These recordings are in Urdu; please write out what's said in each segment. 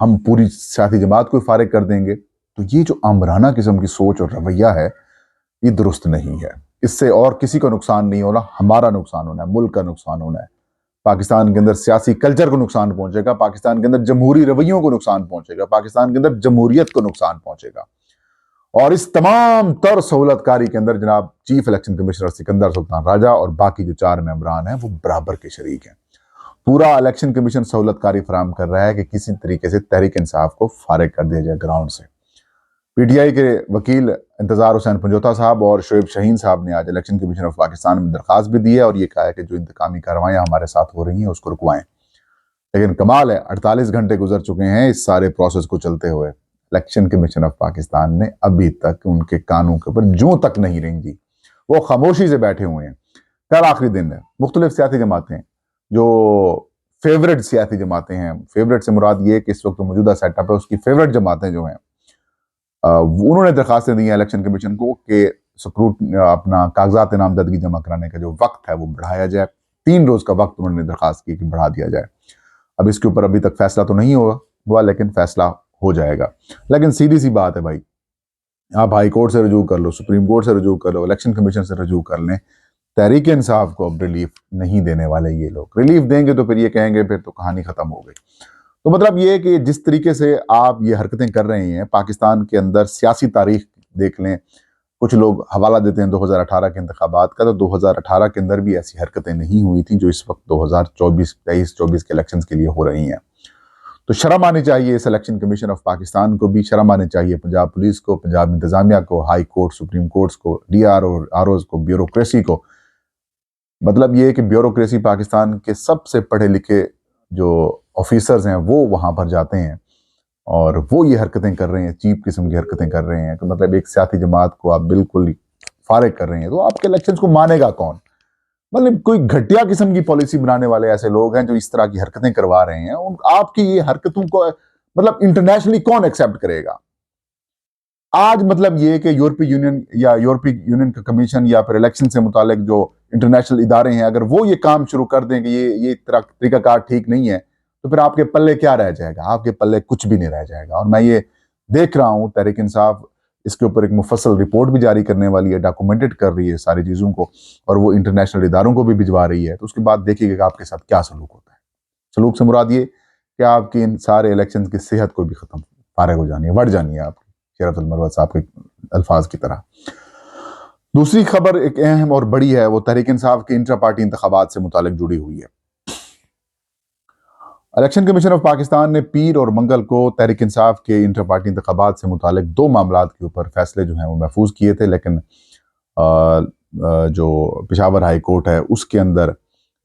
ہم پوری سیاسی جماعت کو فارغ کر دیں گے، تو یہ جو آمرانہ قسم کی سوچ اور رویہ ہے یہ درست نہیں ہے۔ اس سے اور کسی کو نقصان نہیں ہونا، ہمارا نقصان ہونا ہے، ملک کا نقصان ہونا ہے، پاکستان کے اندر سیاسی کلچر کو نقصان پہنچے گا، پاکستان کے اندر جمہوری رویوں کو نقصان پہنچے گا، پاکستان کے اندر جمہوریت کو نقصان پہنچے گا۔ اور اس تمام تر سہولت کاری کے اندر جناب چیف الیکشن کمشنر سکندر سلطان راجہ اور باقی جو 4 ممبران ہیں وہ برابر کے شریک ہیں۔ پورا الیکشن کمیشن سہولت کاری فراہم کر رہا ہے کہ کسی طریقے سے تحریک انصاف کو فارغ کر دیا جائے گراؤنڈ سے۔ پی ٹی آئی کے وکیل انتظار حسین پنجوتا صاحب اور شعیب شاہین صاحب نے آج الیکشن کمیشن آف پاکستان میں درخواست بھی دی ہے اور یہ کہا ہے کہ جو انتقامی کارروائیاں ہمارے ساتھ ہو رہی ہیں اس کو رکوائیں۔ لیکن کمال ہے، 48 گھنٹے گزر چکے ہیں اس سارے پروسیس کو چلتے ہوئے، الیکشن کمیشن آف پاکستان نے ابھی تک ان کے کانوں کے اوپر جوں تک نہیں رینگی، وہ خاموشی سے بیٹھے ہوئے ہیں۔ کل آخری دن ہے، مختلف سیاسی جماعتیں جو فیورٹ سیاسی جماعتیں ہیں، فیورٹ سے مراد یہ کہ اس وقت موجودہ سیٹ اپ ہے اس کی فیورٹ جماعتیں جو ہیں انہوں نے درخواستیں دی ہیں الیکشن کمیشن کو کہ اپنا کاغذات نامزدگی جمع کرانے کا جو وقت ہے وہ بڑھایا جائے۔ 3 روز کا وقت انہوں نے درخواست کی کہ بڑھا دیا جائے۔ اب اس کے اوپر ابھی تک فیصلہ تو نہیں ہوا لیکن فیصلہ ہو جائے گا۔ لیکن سیدھی سی بات ہے بھائی، آپ ہائی کورٹ سے رجوع کر لو، سپریم کورٹ سے رجوع کر لو، الیکشن کمیشن سے رجوع کر لیں، تحریک انصاف کو اب ریلیف نہیں دینے والے یہ لوگ۔ ریلیف دیں گے تو پھر یہ کہیں گے پھر تو کہانی ختم ہو گئی۔ تو مطلب یہ کہ جس طریقے سے آپ یہ حرکتیں کر رہے ہیں، پاکستان کے اندر سیاسی تاریخ دیکھ لیں، کچھ لوگ حوالہ دیتے ہیں 2018 کے انتخابات کا، تو 2018 کے اندر بھی ایسی حرکتیں نہیں ہوئی تھیں جو اس وقت 2023-24 کے الیکشنز کے لیے ہو رہی ہیں۔ تو شرم آنی چاہیے اس الیکشن کمیشن آف پاکستان کو بھی، شرم آنی چاہیے پنجاب پولیس کو، پنجاب انتظامیہ کو، ہائی کورٹ، سپریم کورٹس کو، ڈی آر اوز کو، بیوروکریسی کو۔ مطلب یہ کہ بیوروکریسی پاکستان کے سب سے پڑھے لکھے جو آفیسرز ہیں وہ وہاں پر جاتے ہیں اور وہ یہ حرکتیں کر رہے ہیں، چیپ قسم کی حرکتیں کر رہے ہیں کہ مطلب ایک سیاسی جماعت کو آپ بالکل فارغ کر رہے ہیں، تو آپ کے الیکشنز کو مانے گا کون؟ مطلب کوئی گھٹیا قسم کی پالیسی بنانے والے ایسے لوگ ہیں جو اس طرح کی حرکتیں کروا رہے ہیں، آپ کی یہ حرکتوں کو مطلب انٹرنیشنلی کون ایکسیپٹ کرے گا؟ آج مطلب یہ کہ یورپی یونین کا کمیشن یا پھر الیکشن سے متعلق جو انٹرنیشنل ادارے ہیں، اگر وہ یہ کام شروع کر دیں کہ یہ طریقہ کار ٹھیک نہیں ہے، تو پھر آپ کے پلے کیا رہ جائے گا؟ آپ کے پلے کچھ بھی نہیں رہ جائے گا۔ اور میں یہ دیکھ رہا ہوں تحریک انصاف اس کے اوپر ایک مفصل رپورٹ بھی جاری کرنے والی ہے، ڈاکومنٹڈ کر رہی ہے ساری چیزوں کو، اور وہ انٹرنیشنل اداروں کو بھی بھجوا رہی ہے۔ تو اس کے بعد دیکھیے گا کہ آپ کے ساتھ کیا سلوک ہوتا ہے۔ سلوک سے مراد یہ کہ آپ کی ان سارے الیکشن کی صحت کو بھی ختم فارغ ہو جانی ہے، بڑھ جانی ہے آپ کی، شیرت المروت صاحب کے الفاظ کی طرح۔ دوسری خبر ایک اہم اور بڑی ہے، وہ تحریک انصاف کے انٹرا پارٹی انتخابات سے متعلق جڑی ہوئی ہے۔ الیکشن کمیشن آف پاکستان نے پیر اور منگل کو تحریک انصاف کے انٹر پارٹی انتخابات سے متعلق 2 معاملات کے اوپر فیصلے جو ہیں وہ محفوظ کیے تھے، لیکن جو پشاور ہائی کورٹ ہے اس کے اندر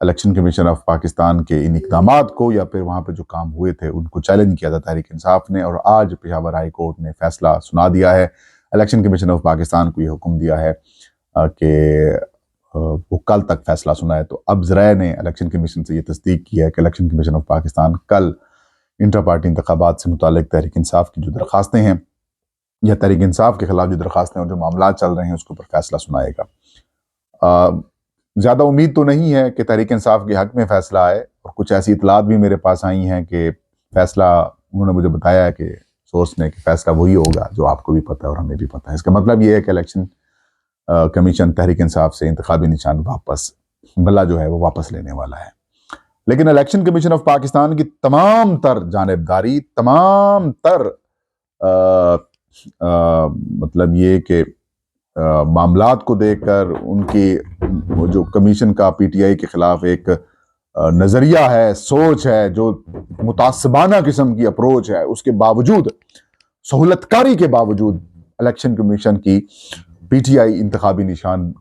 الیکشن کمیشن آف پاکستان کے ان اقدامات کو یا پھر وہاں پہ جو کام ہوئے تھے ان کو چیلنج کیا تھا تحریک انصاف نے، اور آج پشاور ہائی کورٹ نے فیصلہ سنا دیا ہے۔ الیکشن کمیشن آف پاکستان کو یہ حکم دیا ہے کہ وہ کل تک فیصلہ سنائے۔ تو اب ذرائع نے الیکشن کمیشن سے یہ تصدیق کی ہے کہ الیکشن کمیشن آف پاکستان کل انٹر پارٹی انتخابات سے متعلق تحریک انصاف کی جو درخواستیں ہیں یا تحریک انصاف کے خلاف جو درخواستیں اور جو معاملات چل رہے ہیں اس کے اوپر فیصلہ سنائے گا۔ زیادہ امید تو نہیں ہے کہ تحریک انصاف کے حق میں فیصلہ آئے، اور کچھ ایسی اطلاعات بھی میرے پاس آئی ہیں کہ فیصلہ، انہوں نے مجھے بتایا ہے کہ سورس نے، کہ فیصلہ وہی ہوگا جو آپ کو بھی پتہ ہے اور ہمیں بھی پتہ ہے۔ اس کا مطلب یہ ہے کہ الیکشن کمیشن تحریک انصاف سے انتخابی نشان بلہ جو ہے وہ واپس لینے والا ہے۔ لیکن الیکشن کمیشن آف پاکستان کی تمام تر جانبداری، تمام تر مطلب یہ کہ معاملات کو دیکھ کر ان کی جو کمیشن کا پی ٹی آئی کے خلاف ایک نظریہ ہے، سوچ ہے، جو متعصبانہ قسم کی اپروچ ہے، اس کے باوجود، سہولت کاری کے باوجود الیکشن کمیشن کی پی ٹی آئی انتخابی نشان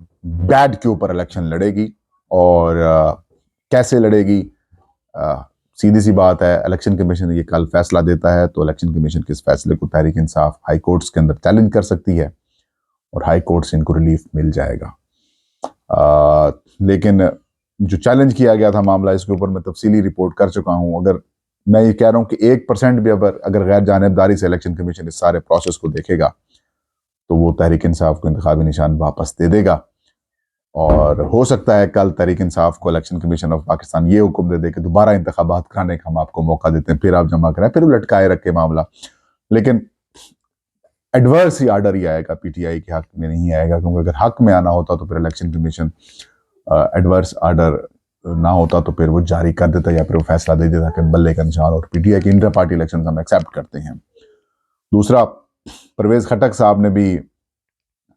بیڈ کے اوپر الیکشن لڑے گی۔ اور کیسے لڑے گی؟ سیدھی سی بات ہے، الیکشن کمیشن یہ کل فیصلہ دیتا ہے تو الیکشن کمیشن کے اس فیصلے کو تحریک انصاف ہائی کورٹس کے اندر چیلنج کر سکتی ہے اور ہائی کورٹ سے ان کو ریلیف مل جائے گا۔ لیکن جو چیلنج کیا گیا تھا معاملہ، اس کے اوپر میں تفصیلی رپورٹ کر چکا ہوں۔ اگر میں یہ کہہ رہا ہوں کہ 1% بھی اگر غیر جانبداری سے الیکشن کمیشن اس سارے پروسیس کو دیکھے گا تو وہ تحریک انصاف کو انتخابی نشان واپس دے دے گا۔ اور ہو سکتا ہے کل تحریک انصاف کو الیکشن کمیشن آف پاکستان یہ حکم دے دے کہ دوبارہ انتخابات کرانے کا ہم آپ کو موقع دیتے ہیں، پھر آپ جمع کریں، پھر لٹکائے رکھے معاملہ. لیکن ایڈورس ہی آرڈر ہی آئے گا، پی ٹی آئی کے حق میں نہیں آئے گا، کیونکہ اگر حق میں آنا ہوتا تو پھر الیکشن کمیشن ایڈورس آرڈر نہ ہوتا تو پھر وہ جاری کر دیتا یا پھر وہ فیصلہ دے دیتا کہ بلے کا نشان اور پی ٹی آئی کی انٹر پارٹی الیکشن ہم ایکسیپٹ کرتے ہیں. دوسرا، پرویز خٹک صاحب نے بھی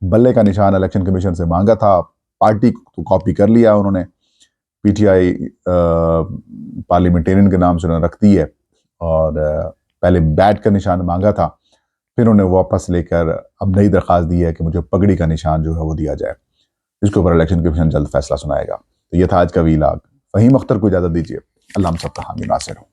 بلے کا نشان الیکشن کمیشن سے مانگا تھا، پارٹی کو کاپی کر لیا انہوں نے، پی ٹی آئی پارلیمنٹیرین کے نام سے انہوں نے رکھ دی ہے، اور پہلے بیٹ کا نشان مانگا تھا، پھر انہوں نے واپس لے کر اب نئی درخواست دی ہے کہ مجھے پگڑی کا نشان جو ہے وہ دیا جائے، اس کے اوپر الیکشن کمیشن جلد فیصلہ سنائے گا. تو یہ تھا آج کا ویلاگ. فہیم اختر کو اجازت دیجیے. اللہ ہم سب کا حامی ناصر ہو.